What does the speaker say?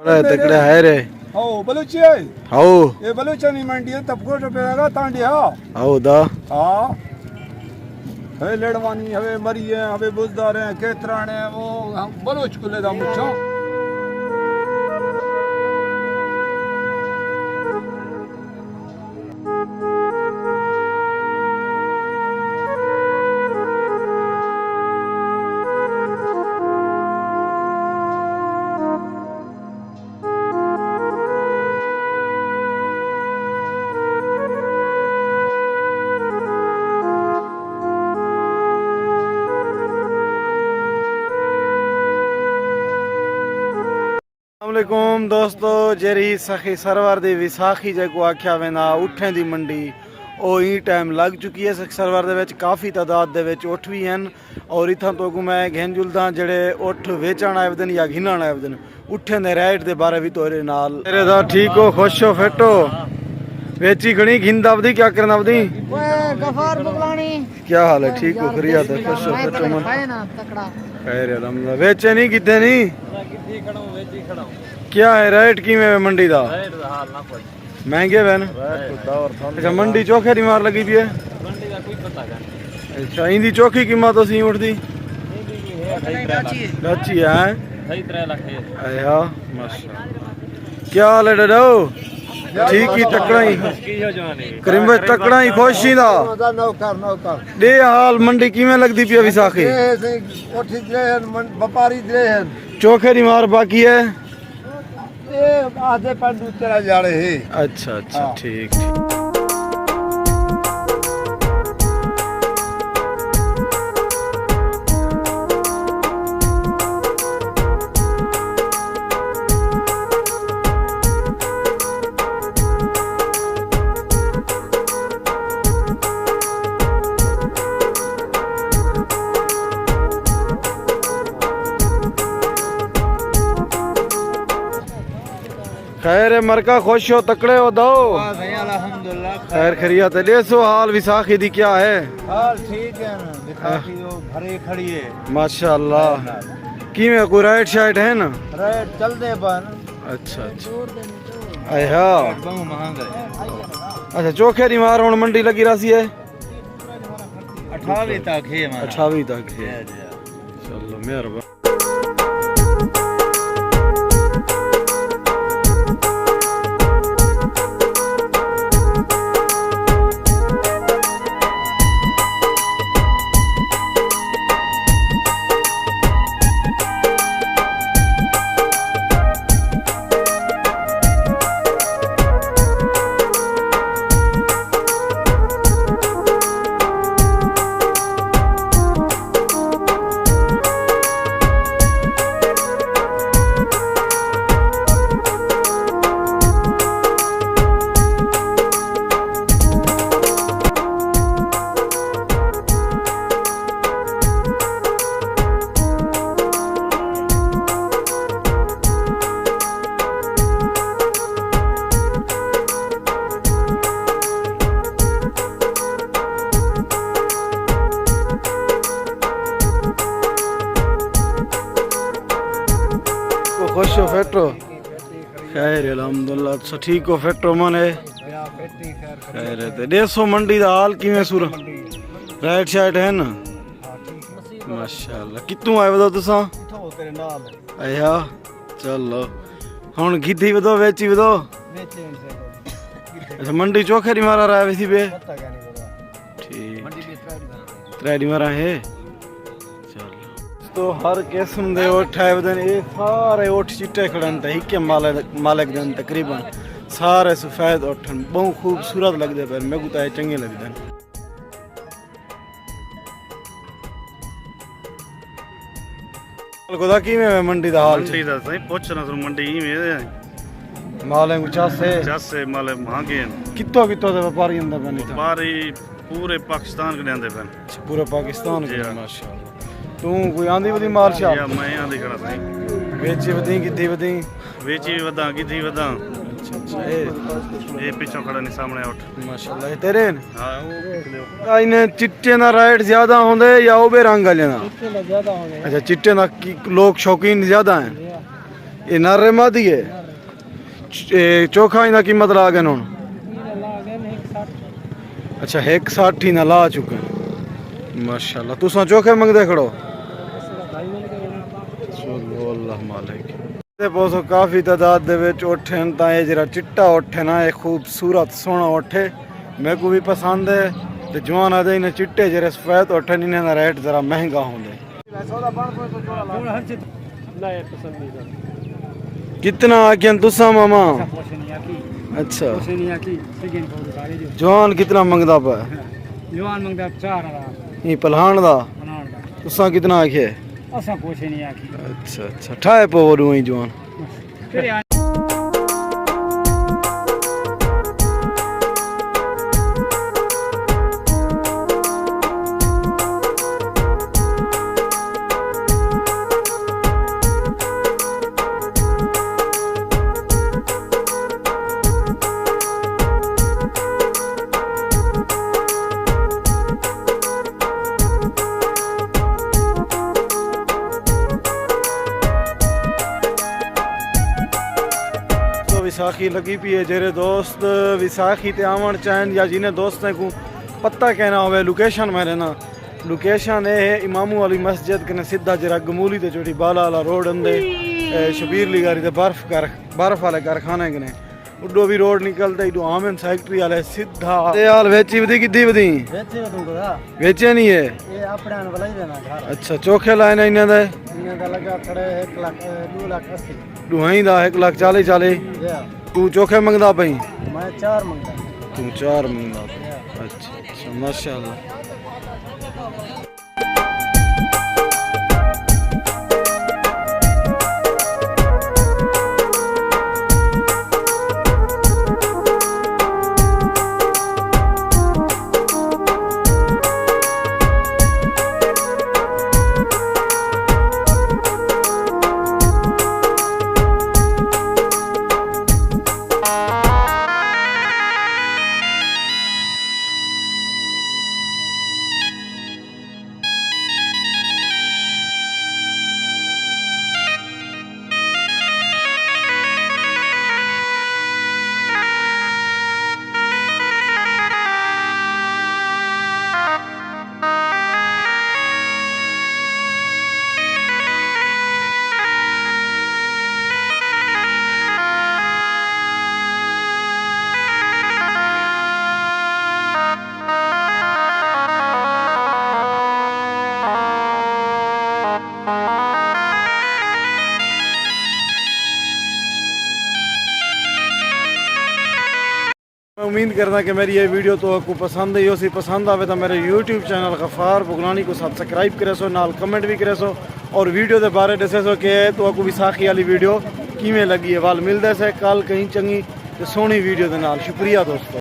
बड़ा तकड़ा है रे। हो बलूची है। हो ये बलूचनी मंडी है तब कोट पे लगा तांडिया। हो दा हाँ हवे लड़वानी हवे मरी है हवे बुजदार है केतराने हैं वो हम बलूच कुले दा मुच्छा। अस्सलामुअलैकुम दोस्तों, जेरी सखी सरवर दी विसाखी जेको आख्या वेंदा उठे दी मंडी ओ ही टाइम लग चुकी है। सरवर दे विच काफ़ी तादाद दे विच उठ भी हैं और इत्थां तो मैं घेन जुलदा जेड़े उठ वेचण आए दिन या घिनण आए दिन उठे दे रेट दे बारे भी तोरे नाल। तेरे दा ठीक हो, खुश हो, फिट हो? वेची घणी घिंदा अवधि क्या करना अवधि? गफार बुगलानी क्या हाल है? ठीक हो, खरिया दा, खुश हो, फिट हो? मन खैर अल्हम्दुलिल्लाह। वेचे नहीं किते नहीं क्या है रेट की में मंडी दा? महंगे बहन। अच्छा मंडी चोखे दी मार लगी भी है। अच्छा इंदी चोखी कीमत तो सी उठदी अच्छी है। आया माशाल्लाह। क्या हाल है डडो? ठीक ही तकड़ा ही करीम भाई, तकड़ा ही खुशी दा दे हाल। मंडी किवें लगदी पई विसाखी? व्यापारी दे हैं चोखे दी मार बाकी है। ये आधे पर दूसरा जा रहे हैं। अच्छा अच्छा ठीक। खैर मरका खुश हो, तकड़े हो दो? खैर खरिया तो देसो हाल विसाखी दी क्या है? हाल ठीक है ना, विसाखी जो भरे खड़ी है माशाल्लाह। की में कोई राइट शाइट है ना? रेट चल दे बन। अच्छा अच्छा आया बहुत महंगा है। अच्छा चोखे दी मार हुन मंडी लगी रासी है 28 तक है हमारा। 28 तक है। चलो मेहरबान। खुश हो, फिट हो? खैर अल्हम्दुलिल्लाह। अच्छा ठीक हो, फिट हो? मन है खैर है। देसो मंडी दा हाल किवें सुर? राइट शाइट है ना? माशाल्लाह। कितों आए बता तुसा? आया चलो हुन गिद्धी बदो वेची बदो। अच्छा मंडी चोखे दी मारा रहा वैसी बे ठीक त्रेडी मारा है। तो हर किस्म दे ओठ है बदन ये सारे ओठ चिट्टे खड़न ते हिके मालिक दन तकरीबन सारे सफेद ओठन बहुत खूबसूरत लगदे पर मेरे को तो चंगे लगदे। कोदा की में मंडी दा हाल? मंडी दा सही पूछना सुन मंडी में माले चासे चासे माले महंगे हैं। कितो कितो दे व्यापारी अंदर बने था? बारी पूरे पाकिस्तान के लेंदे पन। पूरे पाकिस्तान के माशाल्लाह। तू कोई आंदी वदी मार शा? या मैं आंदी खड़ा सही। वेची वदी किथी वदी? वेची वदा किथी वदा। अच्छा अच्छा ये पीछे खड़ा नहीं सामने उठ माशाल्लाह। ये तेरे न? हां वो इने चिट्टे ना राइट ज्यादा होंदे या ओबे रंग वाले ना? ज्यादा होंगे। अच्छा चिट्टे ना की लोग शौकीन ज्यादा हैं। ये नारे मादी है चोखा इना कीमत ला गए हुन अच्छा 160 ही ना ला चुके माशाल्लाह तुसा चोखे मंगदे खड़ो चलो अल्लाह मालिक ते बहुत काफ़ी तादाद दे विच उठ हैं तां ये जरा चिट्टा उठ है ना ये खूबसूरत सोहना उठ है मेरे को भी पसंद है ते जवान आदे इन्हें चिट्टे जरे सफेद उठ हैं इन्हें दा रेट जरा महंगा होंदे कितना आखियन तुसा मामा अच्छा जवान कितना मंगदा पा जवान मंगदा 4000 ये पलहान दा तुसा कितना आखे असा कुछ नहीं आखी अच्छा अच्छा ठाए पोरू ही जवान विसाखी लगी पी है जेरे दोस्त विसाखी ते आवन चाहन या जिन्हें दोस्तों को पता कहना होवे लोकेशन मेरे ना लोकेशन है इमामू वाली मस्जिद कने सीधा जरा गमूली ते छोटी बाला वाला रोड अंदे शबीर ली गारी ते बर्फ वाले कारखाने कने उडो भी रोड निकलते इडो आमन फैक्ट्री वाले सीधा ते यार वेची वदी किदी वदी वेचे नहीं है ये अपने आने वाला ही देना घर अच्छा चोखे लाए ना इन्हें दे इन्हें का लगा खड़े 1 लाख 2 लाख 80 दुहाई दा 1,40,40 तू चोखे मंगदा पई मैं 4 मंगदा तू 4 मंगदा अच्छा अच्छा माशाल्लाह मैं उम्मीद करना कि मेरी ये वीडियो तो आपको पसंद आई हो सी पसंद आवे तो मेरे YouTube चैनल गफार बुगलानी को सब्सक्राइब करे सो नाल कमेंट भी करे सो और वीडियो के बारे दसे सो कि तो आपको विसाखी वाली वीडियो किमें लगी है वाल मिलते से कल कहीं चंगी तो सोहनी वीडियो के नाल शुक्रिया दोस्तों।